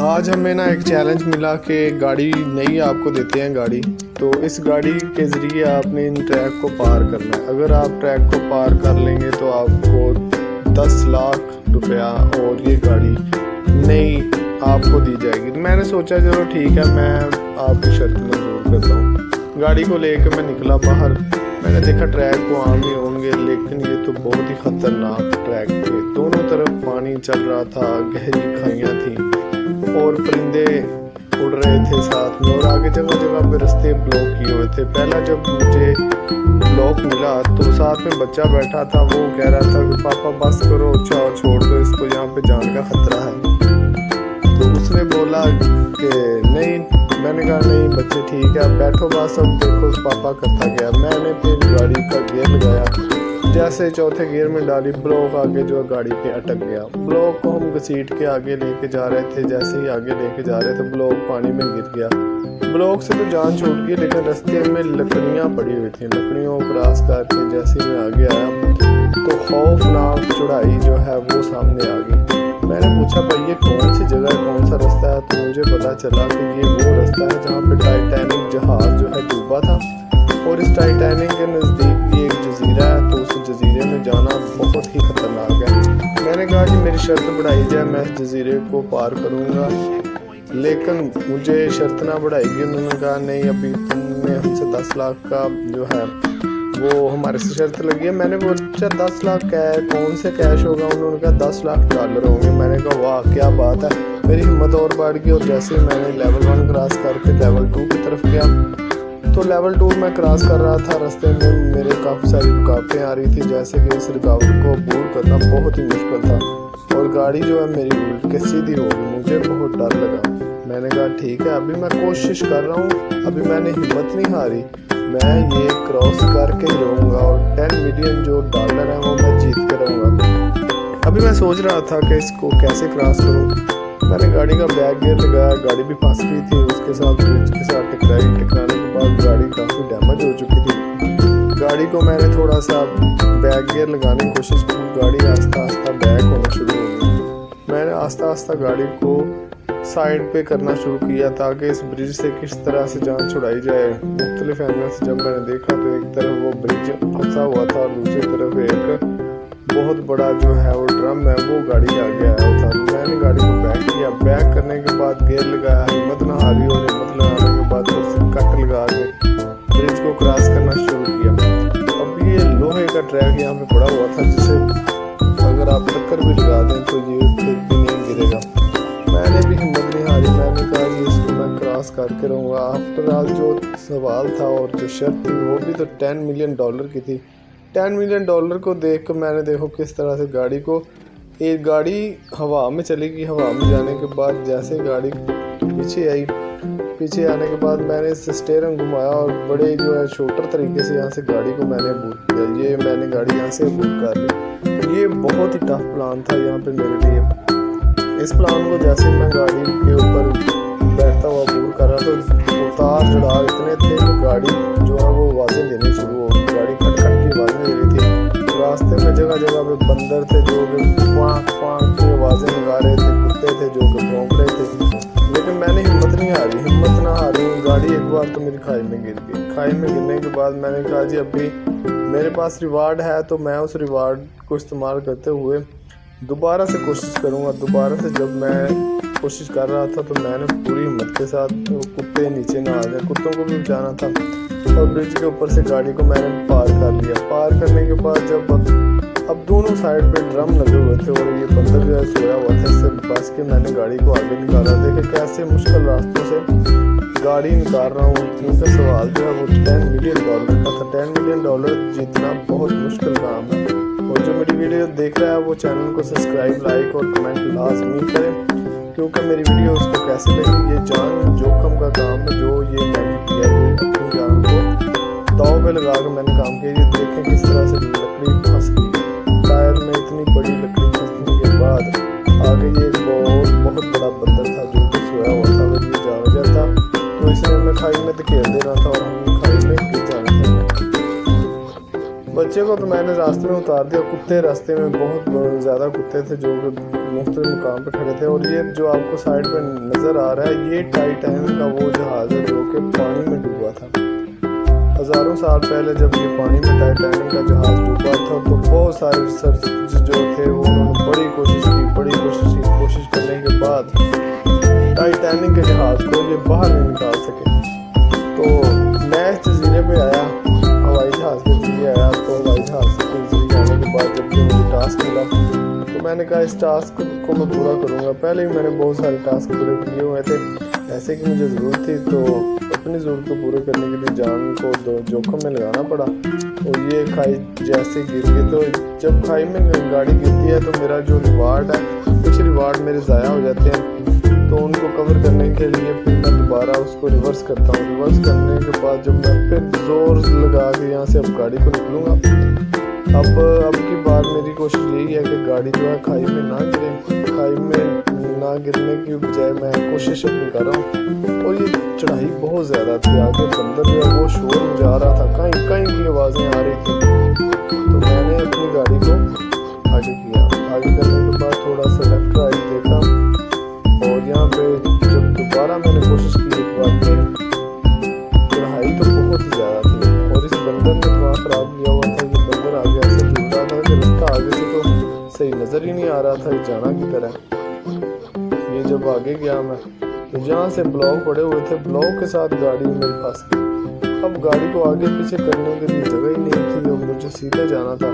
आज हमें ना एक चैलेंज मिला कि गाड़ी नई आपको देते हैं गाड़ी, तो इस गाड़ी के ज़रिए आपने इन ट्रैक को पार करना है। अगर आप ट्रैक को पार कर लेंगे तो आपको 10 लाख रुपया और ये गाड़ी नई आपको दी जाएगी। तो मैंने सोचा चलो ठीक है, मैं आपकी शर्त मंजूर करता हूँ। गाड़ी को लेकर मैं निकला बाहर। मैंने देखा ट्रैक को आम ही होंगे, लेकिन ये तो बहुत ही ख़तरनाक ट्रैक थे। दोनों तरफ पानी चल रहा था, गहरी खाइयाँ थी और परिंदे उड़ रहे थे साथ में, और आगे जगह जगह पे रास्ते ब्लॉक किए हुए थे। पहला जब मुझे ब्लॉक मिला तो साथ में बच्चा बैठा था, वो कह रहा था कि पापा बस करो, चाओ छोड़ दो इसको, यहाँ पे जान का खतरा है। तो उसने बोला कि नहीं, मैंने कहा नहीं बच्चे ठीक है, बैठो बस, अब देखो पापा करता गया। मैंने फिर गाड़ी का गियर लगाया, जैसे चौथे गियर में डाली, ब्लॉक आगे जो गाड़ी के अटक गया। ब्लॉक को हम घसीट के आगे लेके जा रहे थे, जैसे ही आगे लेके जा रहे थे ब्लॉक पानी में गिर गया। ब्लॉक से तो जान छूट गई, लेकिन रास्ते में लकड़ियाँ पड़ी हुई थी। लकड़ियों को क्रॉस करके जैसे ही मैं आगे आया तो खौफनाक चढ़ाई जो है वो सामने आ गई। मैंने पूछा भाई ये कौन सी जगह है, कौन सा रास्ता है? तो मुझे पता चला कि ये वो रास्ता है जहाँ पे टाइटैनिक जहाज जो है डूबा था, और इस टाइटैनिक के नज़दीक ये एक जजीरा है, तो उस जजीरे में जाना बहुत ही ख़तरनाक है। मैंने कहा कि मेरी शर्त बढ़ाई जाए, मैं इस जजीरे को पार करूँगा, लेकिन मुझे शर्त ना बढ़ाएगी। उन्होंने कहा नहीं, अभी तुमने हमसे 10 लाख का जो है वो हमारे से शर्त लगी है। मैंने पूछा 10 लाख कौन से कैश होगा? उन्होंने कहा 10 लाख डॉलर होंगे। मैंने कहा वाह क्या बात है। मेरी हिम्मत और बढ़ गई, और जैसे ही मैंने लेवल 1 क्रॉस करके लेवल 2 की तरफ गया, तो लेवल 2 में क्रॉस कर रहा था, रास्ते में मेरे काफ़ी सारी रुकावटें आ रही थी, जैसे कि इस रुकावट को अबूर करना बहुत ही मुश्किल था, और गाड़ी जो है मेरी उल्ट के सीधी हो गई। मुझे बहुत डर लगा। मैंने कहा ठीक है, अभी मैं कोशिश कर रहा हूँ, अभी मैंने हिम्मत नहीं हारी, मैं ये क्रॉस करके ही रहूँगा, और 10 मिलियन जो डॉलर है वो मैं जीत के रहूँगा। अभी मैं सोच रहा था कि इसको कैसे क्रॉस करूँ। मैंने गाड़ी का बैक गियर लगाया, गाड़ी भी फंस गई थी, उसके साथ ब्रिज के साथ टकराने के बाद गाड़ी काफ़ी डैमेज हो चुकी थी। गाड़ी को मैंने थोड़ा सा बैक गियर लगाने की कोशिश की, गाड़ी आस्ता आस्ता बैक होना शुरू हो गई। मैंने आस्ता आस्ता गाड़ी को साइड पे करना शुरू किया ताकि इस ब्रिज से किस तरह से जान छुड़ाई जाए। मुख्तलिफ एंगल से जब मैंने देखा तो एक तरफ वो ब्रिज फंसा हुआ था, और दूसरी तरफ एक बहुत बड़ा जो है वो ड्रम है, वो गाड़ी आगे आया था। मैंने गाड़ी को बैक किया, बैक करने के बाद गियर लगाया, हिम्मत ना हारी, और हिम्मत लगाने के बाद कट लगा के ब्रिज को क्रॉस करना शुरू किया। अब ये लोहे का ट्रैक यहाँ पे पड़ा हुआ था, जिसे अगर आप टक्कर भी लगा दें तो ये फिर भी नहीं गिरेगा। मैंने भी हिम्मत नहीं हारी, मैंने कहा कि इसको मैं क्रॉस करके रहूँगा। आफ्टर ऑल जो सवाल था और जो शर्त थी वो भी तो 10 मिलियन डॉलर की थी। 10 मिलियन डॉलर को देख कर मैंने देखो किस तरह से गाड़ी को, एक गाड़ी हवा में चली गई। हवा में जाने के बाद जैसे गाड़ी पीछे आई, पीछे आने के बाद मैंने इससे स्टीयरिंग घुमाया और बड़े जो है शूटर तरीके से यहाँ से गाड़ी को मैंने अबूर किया। ये मैंने गाड़ी यहाँ से अबूर कर ली। ये बहुत ही टफ प्लान था यहाँ पे मेरे लिए। इस प्लान को जैसे मैं गाड़ी के ऊपर बैठता हुआ अबूर कर रहा था, उतार चढ़ाव इतने थे कि गाड़ी जो है वो आवाज़ें देनी शुरू हो गई। गाड़ी खटखट की आवाज़ें दे रही थी। रास्ते में जगह जगह पे बंदर थे जो कि क्वांक क्वांक की आवाज़ें लगा रहे थे, कुत्ते थे जो कि भौंक रहे थे, लेकिन मैंने हिम्मत नहीं हारी। हिम्मत ना हारी, गाड़ी एक बार तो मेरी खाई में गिर गई। खाई में गिरने के बाद मैंने कहा जी अभी मेरे पास रिवार्ड है, तो मैं उस रिवार्ड को इस्तेमाल करते हुए दोबारा से कोशिश करूँगा। दोबारा से जब मैं कोशिश कर रहा था तो मैंने पूरी हिम्मत के साथ, तो कुत्ते नीचे ना आ जाए, कुत्तों को भी बचाना था, और ब्रिज के ऊपर से गाड़ी को मैंने पार कर लिया। पार करने के बाद जब अब दोनों साइड पे ड्रम लगे हुए थे और ये बंदर जो है सोया हुआ था, इससे बच के मैंने गाड़ी को आगे निकाला। देखे कैसे मुश्किल रास्तों से गाड़ी निकाल रहा हूँ, क्योंकि सवाल जो है वो 10 मिलियन डॉलर का था। 10 मिलियन डॉलर जीतना बहुत मुश्किल काम है। और जो मेरी वीडियो देख रहा है वो चैनल को सब्सक्राइब, लाइक और कमेंट लाजमी करें, क्योंकि मेरी वीडियो उसको कैसे लगी। ये जान जोखम का काम है जो ये मैंने किया, ये अपनी जान को दाव पे लगा कर मैंने काम किया। ये देखें किस तरह से लकड़ी फंस गई टायर में, इतनी बड़ी लकड़ी फंसने के बाद आगे ये बहुत बड़ा बंदर था जो कि सोया हुआ था। अगर ये जा जाता तो इसने हमें खाई में धकेल देना था और हम खाई में गिर जाना था। बच्चे को तो मैंने रास्ते में उतार दिया। कुत्ते रास्ते में बहुत ज़्यादा कुत्ते थे जो मुख्तलिफ मुकाम पे खड़े थे। और ये जो आपको साइड पे नज़र आ रहा है ये टाइटैनिक का वो जहाज़ है जो कि पानी में डूबा था। हज़ारों साल पहले जब ये पानी में टाइटैनिक का जहाज़ डूबा था तो बहुत सारे रिसर्च जो थे वो उन्होंने बड़ी कोशिश करने के बाद टाइटैनिक के जहाज़ को ये बाहर नहीं निकाल सके। तो मैं इस जजीरे पे आया, हवाई जहाज़ के जरिए आया। तो हवाई जहाज़ के जरिए आने के बाद जब ये मुझे टास्क मिला तो मैंने कहा इस टास्क को मैं पूरा करूँगा। पहले ही मैंने बहुत सारे टास्क पूरे किए हुए थे, ऐसे कि मुझे ज़रूरत थी तो अपनी ज़रूरत को पूरे करने के लिए जान को जोखिम में लगाना पड़ा। तो ये खाई जैसे गिर गई, तो जब खाई में गाड़ी गिरती है तो मेरा जो रिवार्ड है कुछ रिवार्ड मेरे ज़ाया हो जाते हैं। तो उनको कवर करने के लिए फिर मैं दोबारा उसको रिवर्स करता हूँ। रिवर्स करने के बाद जब मैं फिर ज़ोर लगा के यहाँ से अब गाड़ी को निकलूँगा, अब की बार मेरी कोशिश यही है कि गाड़ी जो है खाई में ना गिरे। खाई में ना गिरने की बजाय मैं कोशिश अपनी कर रहा हूँ। और ये चढ़ाई बहुत ज़्यादा थी, आगे बंदर जो है वो शोर मचा रहा था, कहीं कहीं की आवाज़ें आ रही थी। तो मैंने अपनी गाड़ी को आगे किया। आगे करने के बाद थोड़ा सा लेफ्ट राइट देखा और यहाँ पे जब दोबारा मैंने कोशिश की एक बार फिर, चढ़ाई तो बहुत ही ज़्यादा थी और इस बंदर ने दिमाग ख़राब किया हुआ था। ये बंदर आगे ऐसे झूल रहा था कि रास्ता आगे से तो सही नज़र ही नहीं आ रहा था जाना की तरह। ये जब आगे गया मैं तो जहाँ से ब्लॉक पड़े हुए थे, ब्लॉक के साथ गाड़ी मेरे पास गई। अब गाड़ी को आगे पीछे करने के लिए जगह ही नहीं थी और मुझे सीधे जाना था।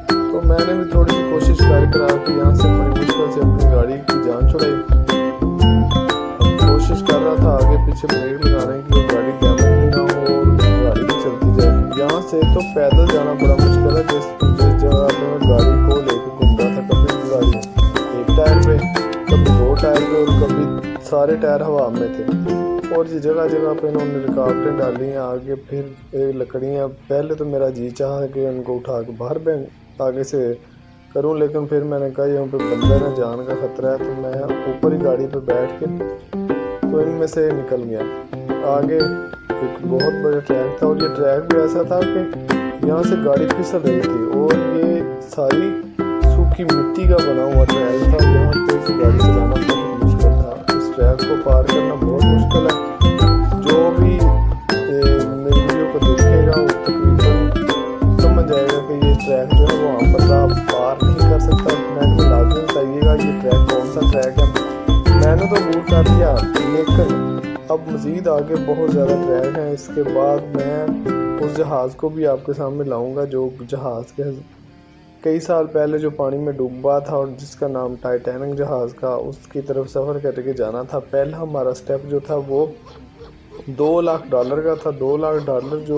तो मैंने भी थोड़ी सी कोशिश करके यहाँ से बड़ी मुश्किल से अपनी गाड़ी की जान छुड़ाई। कोशिश कर रहा था आगे पीछे ब्रेक लगाने की, गाड़ी डैमेज भी ना हो और गाड़ी भी चलती जाए। यहाँ से तो पैदल जाना बड़ा मुश्किल है। जिस जगह पे मैं गाड़ी को लेकर घूम रहा था, कभी गाड़ी एक टायर पे, कभी दो टायर पे और कभी सारे टायर हवा में थे। और ये जगह जगह पे इन्होंने रुकावटें डाली हैं आगे। फिर लकड़ियाँ, पहले तो मेरा जी चाहा कि उनको उठा के बाहर आगे से करूं, लेकिन फिर मैंने कहा यहाँ पे बंदर है, जान का खतरा है। तो मैं ऊपर ही गाड़ी पे बैठ के तो इनमें से निकल गया। आगे एक बहुत बड़ा ट्रैक था और ये ट्रैक भी ऐसा था कि यहाँ से गाड़ी फिसल रही थी और ये सारी सूखी मिट्टी का बना हुआ ट्रैक था। यहाँ पे इस गाड़ी चलाना बहुत मुश्किल था, इस ट्रैक को पार करना बहुत मुश्किल है। जो भी मेरी वीडियो को देखेगा वो तकरीबन समझ जाएगा कि ये ट्रैक जो है वो वहाँ पर पार नहीं कर सकता। कमेंट में लाजमी बताइएगा ये ट्रैक कौन सा ट्रैक है। मैंने तो दूर कर दिया, लेकिन अब मज़ीद आगे बहुत ज़्यादा ट्रैक हैं। इसके बाद मैं उस जहाज़ को भी आपके सामने लाऊंगा जो जहाज़ के कई साल पहले जो पानी में डूबा था और जिसका नाम टाइटैनिक जहाज़ का, उसकी तरफ सफ़र करके जाना था। पहला हमारा स्टेप जो था वो $2 लाख का था। $2 लाख जो